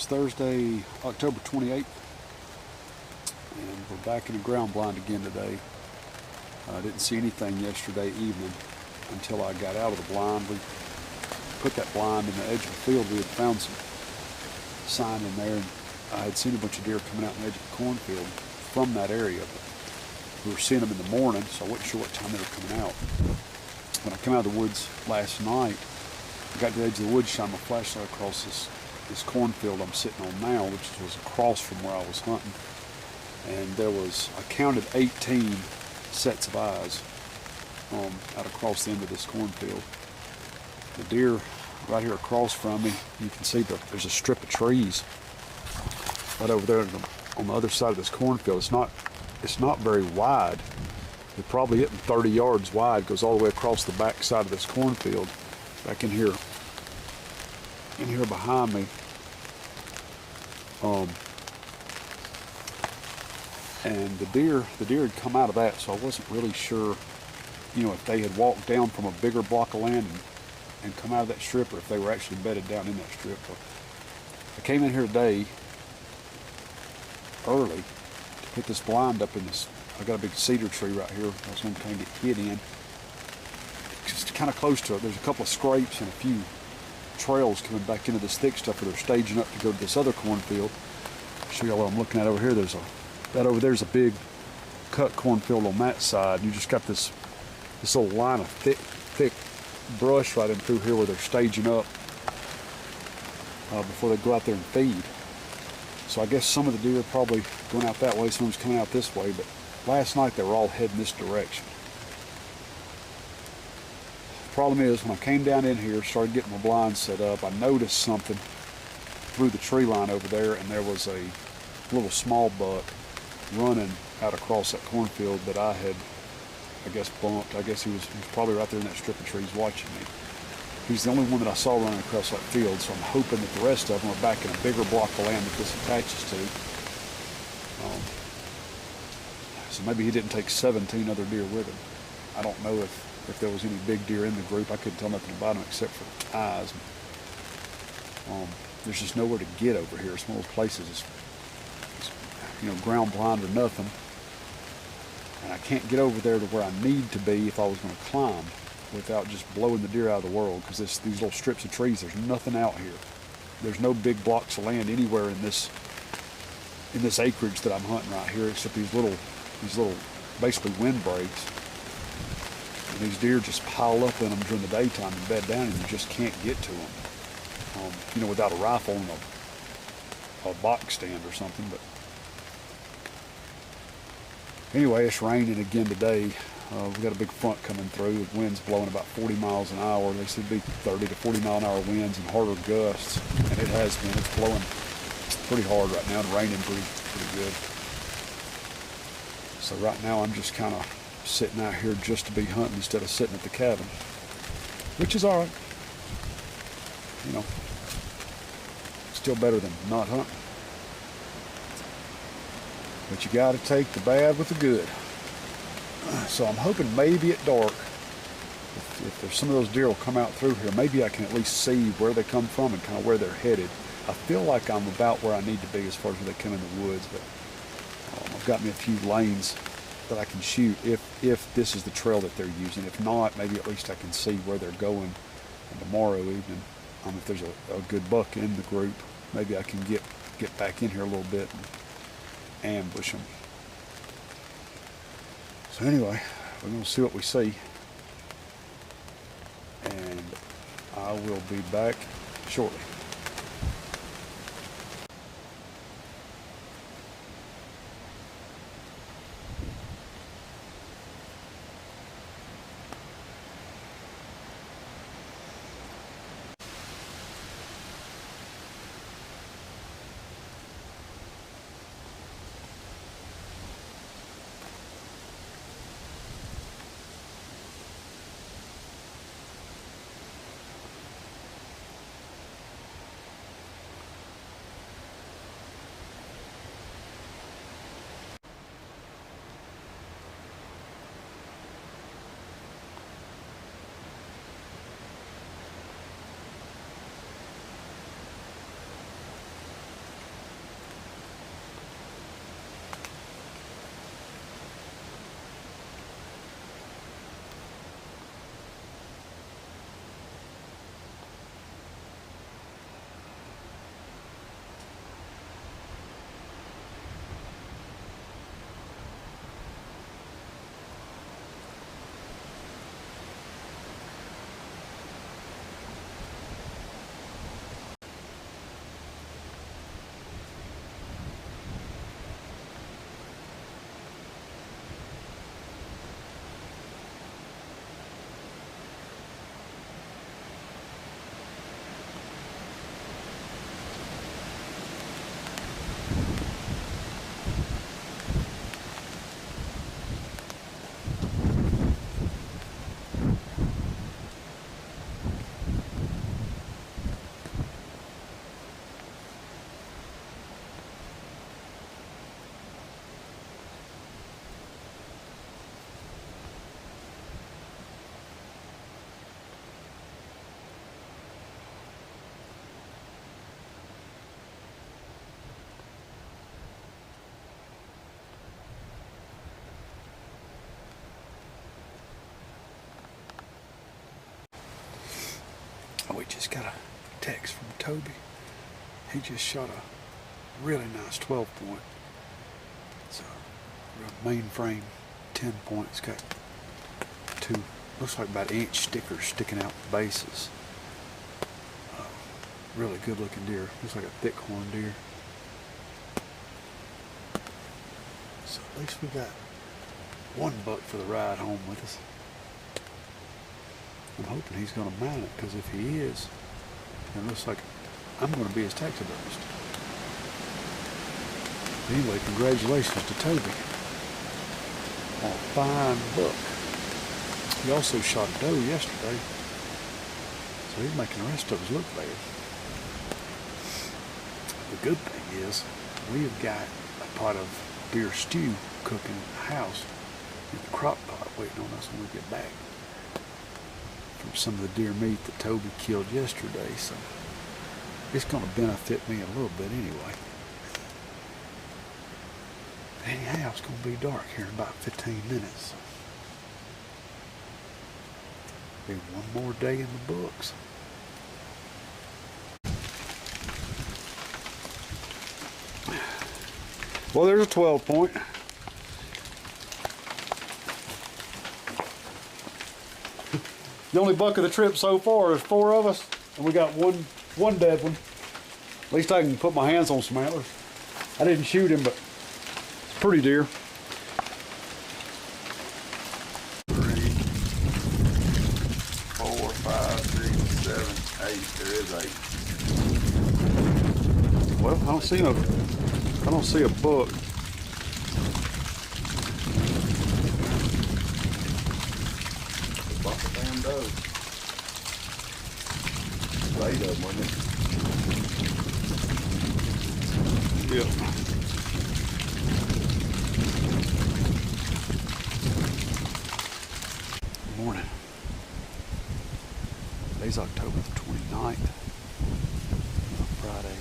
It's Thursday, October 28th, and we're back in the ground blind again today. I didn't see anything yesterday evening until I got out of the blind. We put that blind in the edge of the field. We had found some sign in there, and I had seen a bunch of deer coming out in the edge of the cornfield from that area. But we were seeing them in the morning, so I wasn't sure what time they were coming out. When I came out of the woods last night, I got to the edge of the woods, shined my flashlight across this cornfield I'm sitting on now, which was across from where I was hunting. And there was, I counted 18 sets of eyes out across the end of this cornfield. The deer right here across from me, you can see there's a strip of trees right over there on the other side of this cornfield. It's not very wide. It probably isn't 30 yards wide. It goes all the way across the back side of this cornfield. Back in here behind me. And the deer had come out of that, so I wasn't really sure, if they had walked down from a bigger block of land and come out of that strip, or if they were actually bedded down in that strip. But I came in here today early to put this blind up in this. I got a big cedar tree right here. I was going to kind of get hid in. Just kind of close to it. There's a couple of scrapes and a few trails coming back into this thick stuff where they're staging up to go to this other cornfield. I'll show y'all what I'm looking at over here. That over there's a big cut cornfield on that side. You just got this little line of thick brush right in through here where they're staging up before they go out there and feed. So I guess some of the deer are probably going out that way, some of them's coming out this way, but last night they were all heading this direction. The problem is, when I came down in here, started getting my blinds set up, I noticed something through the tree line over there, and there was a little small buck running out across that cornfield that I had, I guess, bumped. I guess he was probably right there in that strip of trees watching me. He's the only one that I saw running across that field, so I'm hoping that the rest of them are back in a bigger block of land that this attaches to. So maybe he didn't take 17 other deer with him. I don't know if there was any big deer in the group. I couldn't tell nothing about them except for eyes. There's just nowhere to get over here. It's one of those places, it's ground blind or nothing. And I can't get over there to where I need to be if I was going to climb without just blowing the deer out of the world, because these little strips of trees, there's nothing out here. There's no big blocks of land anywhere in this acreage that I'm hunting right here, except these little basically windbreaks. And these deer just pile up in them during the daytime and bed down, and you just can't get to them, without a rifle and a box stand or something. But anyway, it's raining again today. We've got a big front coming through. The wind's blowing about 40 miles an hour. They should be 30 to 40 mile an hour winds and harder gusts, and it has been. It's blowing pretty hard right now and raining pretty good. So right now I'm just kind of sitting out here just to be hunting instead of sitting at the cabin, which is all right. Still better than not hunting. But you got to take the bad with the good. So I'm hoping maybe at dark, if there's some of those deer will come out through here, maybe I can at least see where they come from and kind of where they're headed. I feel like I'm about where I need to be as far as where they come in the woods, but I've got me a few lanes that I can shoot if this is the trail that they're using. If not, maybe at least I can see where they're going tomorrow evening. If there's a good buck in the group, maybe I can get back in here a little bit and ambush them. So anyway, we're going to see what we see, and I will be back shortly. just got a text from Toby. He just shot a really nice 12 point. It's a mainframe 10 point. It's got two, looks like about inch stickers sticking out the bases. Really good looking deer. Looks like a thick horn deer. So at least we got one buck for the ride home with us. I'm hoping he's going to mount it, because if he is, it looks like I'm going to be his taxidermist. Anyway, congratulations to Toby on a fine buck. He also shot a doe yesterday, so he's making the rest of us look bad. The good thing is, we've got a pot of deer stew cooking in the house in the crock pot waiting on us when we get back from some of the deer meat that Toby killed yesterday, so it's going to benefit me a little bit anyway. Anyhow, it's going to be dark here in about 15 minutes. So be one more day in the books. Well, there's a 12 point. The only buck of the trip so far is 4 of us, and we got one dead one. At least I can put my hands on some antlers. I didn't shoot him, but it's a pretty deer. 3, 4, 5, 6, 7, 8. There is 8. Well, I don't see a buck. Buck of damn doe. 8 of them, wasn't it? Yep. Good morning. Today's October the 29th. Friday.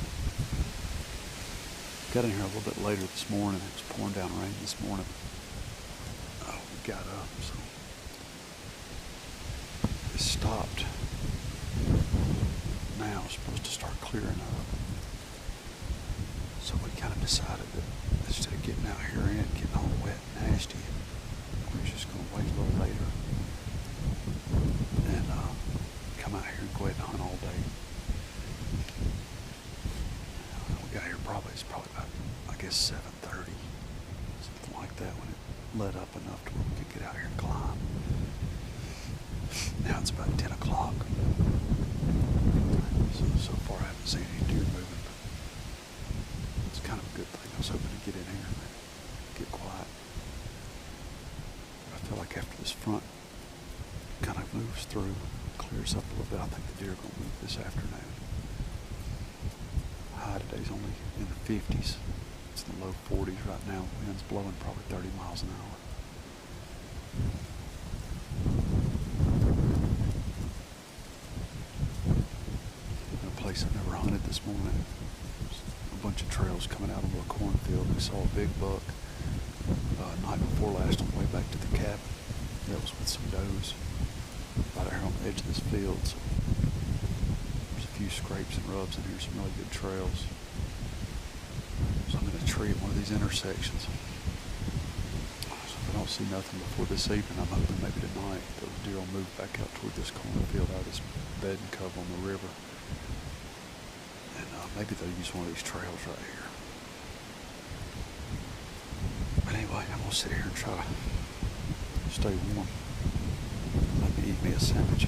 Got in here a little bit later this morning. It was pouring down rain this morning. Oh, we got up, so it stopped. Now it's supposed to start clearing up. So we kind of decided that instead of getting out here and getting all wet and nasty, we were just going to wait a little later and come out here and go ahead and hunt all day. We got here it's probably about, I guess, 7:30, something like that, when it let up enough to where we could get out here and climb. Now it's about 10 o'clock. So far I haven't seen any deer moving, but it's kind of a good thing. I was hoping to get in here and get quiet. But I feel like after this front kind of moves through, clears up a little bit, I think the deer are going to move this afternoon. High today's only in the 50s. It's in the low 40s right now. The wind's blowing probably 30 miles an hour. In a place I've never hunted this morning. There's a bunch of trails coming out over a cornfield. We saw a big buck night before last on the way back to the cabin. That was with some does right out here on the edge of this field. So there's a few scrapes and rubs in here, some really good trails. So I'm in a tree at one of these intersections. So if I don't see nothing before this evening, I'm hoping maybe tonight those deer will move back out toward this cornfield out of this bed and cover on the river. And maybe they'll use one of these trails right here. But anyway, I'm going to sit here and try to stay warm. Let me eat me a sandwich.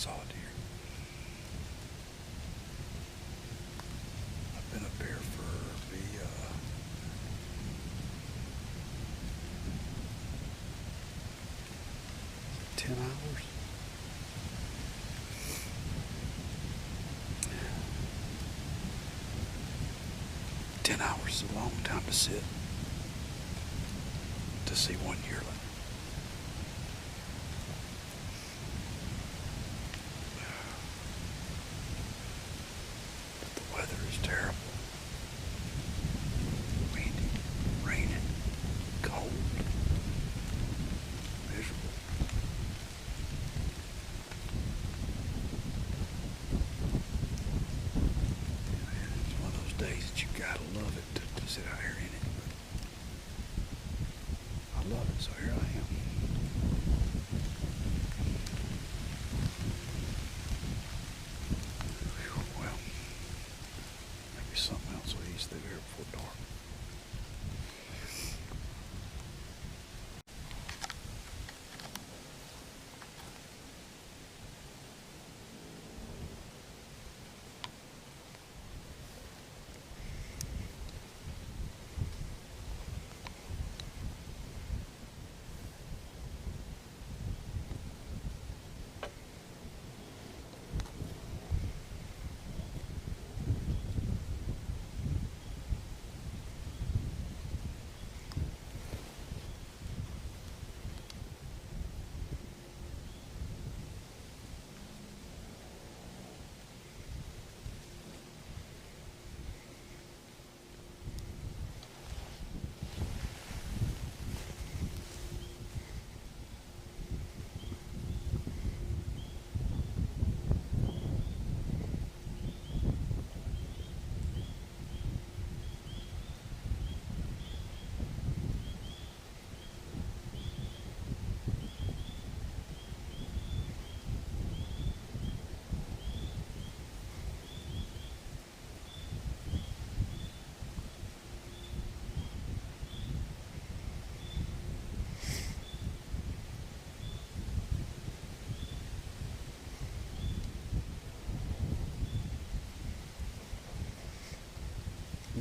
saw a deer. I've been up here for 10 hours. Is a long time to sit to see one yearling. But the weather is terrible. Windy, raining, cold, miserable. It's one of those days that you gotta love it to sit out here in it. But I love it, so here I am. Whew, well, maybe something else will ease through here before dark.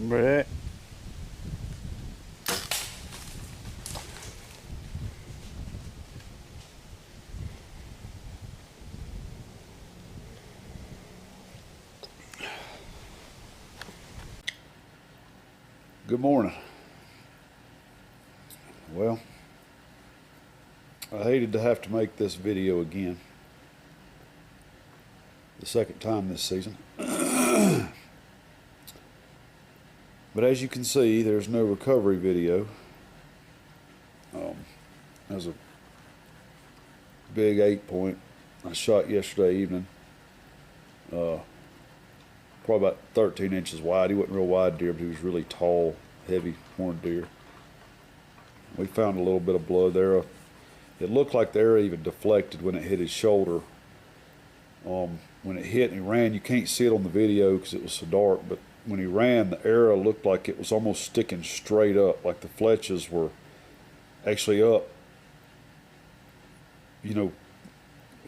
Brett. Good morning. Well, I hated to have to make this video again. The second time this season. But as you can see, there's no recovery video. There's a big 8-point I shot yesterday evening. Probably about 13 inches wide. He wasn't real wide deer, but he was really tall, heavy horned deer. We found a little bit of blood there. It looked like the arrow even deflected when it hit his shoulder. When it hit and he ran, you can't see it on the video because it was so dark, but when he ran, the arrow looked like it was almost sticking straight up, like the fletches were actually up, you know,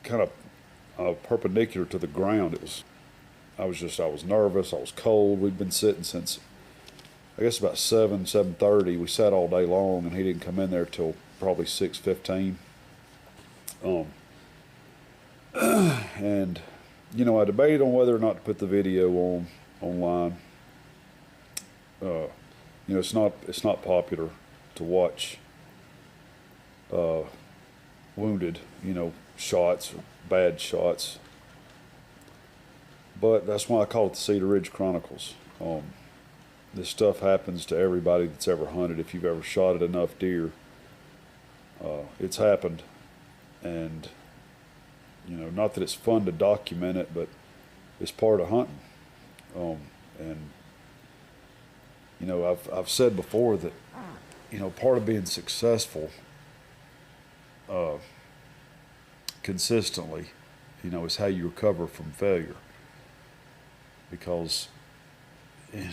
kind of perpendicular to the ground. I was nervous, I was cold. We'd been sitting since, I guess, about 7:30. We sat all day long, and he didn't come in there till probably 6:15. And, you know, I debated on whether or not to put the video online. You know, it's not popular to watch wounded, you know, shots or bad shots. But that's why I call it the Cedar Ridge Chronicles. This stuff happens to everybody that's ever hunted. If you've ever shot at enough deer, it's happened. And, you know, not that it's fun to document it, but it's part of hunting. And, you know, I've said before that, you know, part of being successful consistently, you know, is how you recover from failure. Because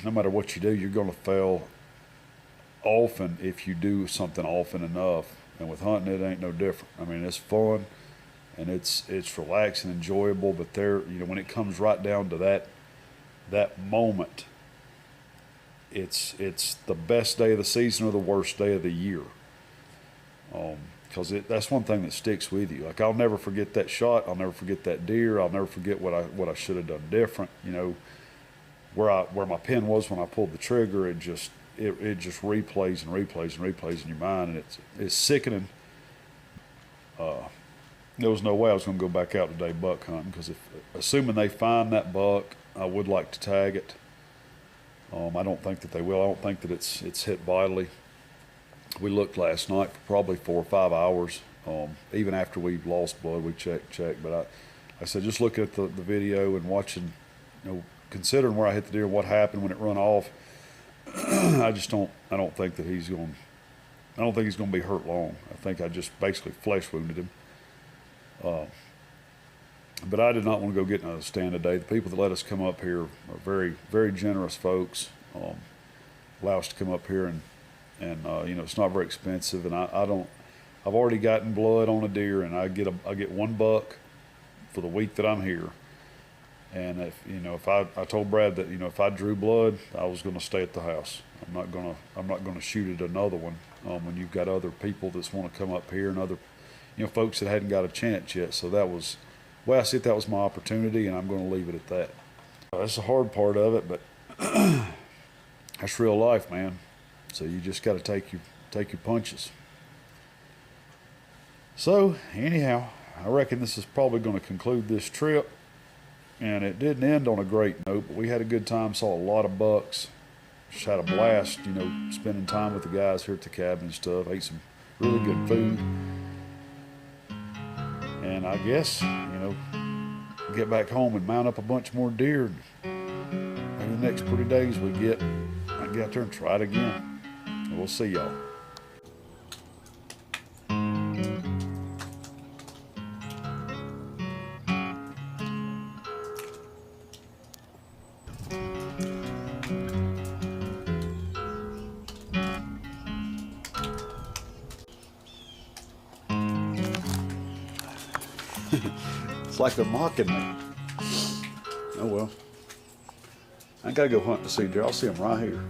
no matter what you do, you're going to fail often if you do something often enough. And with hunting, it ain't no different. I mean, it's fun, and it's relaxing, enjoyable. But there, you know, when it comes right down to that moment, it's the best day of the season or the worst day of the year. Because that's one thing that sticks with you. Like, I'll never forget that shot. I'll never forget that deer. I'll never forget what I should have done different. You know, where my pin was when I pulled the trigger. It just replays and replays and replays in your mind, and it's sickening. There was no way I was going to go back out today buck hunting, because assuming they find that buck, I would like to tag it. I don't think that they will. I don't think that it's hit vitally. We looked last night for probably 4 or 5 hours. Even after we lost blood, we checked. But I said, just look at the video and watching, you know, considering where I hit the deer, what happened when it run off. I don't think that he's going. I don't think he's going to be hurt long. I think I just basically flesh wounded him. But I did not want to go get another stand today. The people that let us come up here are very, very generous folks. Allow us to come up here, and you know, it's not very expensive. And I've already gotten blood on a deer, and I get one buck for the week that I'm here. And if I told Brad that, you know, if I drew blood, I was going to stay at the house. I'm not going to shoot at another one. When you've got other people that want to come up here, and other, you know, folks that hadn't got a chance yet. So that was, well, I said that was my opportunity, and I'm going to leave it at that. That's the hard part of it, but that's real life, man. So you just got to take your punches. So anyhow, I reckon this is probably going to conclude this trip. And it didn't end on a great note, but we had a good time, saw a lot of bucks. Just had a blast, you know, spending time with the guys here at the cabin and stuff. Ate some really good food. And I guess, you know, get back home and mount up a bunch more deer. Maybe the next pretty days I can get out there and try it again. And we'll see y'all. It's like they're mocking me. Oh well. I gotta go hunt to see deer. I'll see them right here.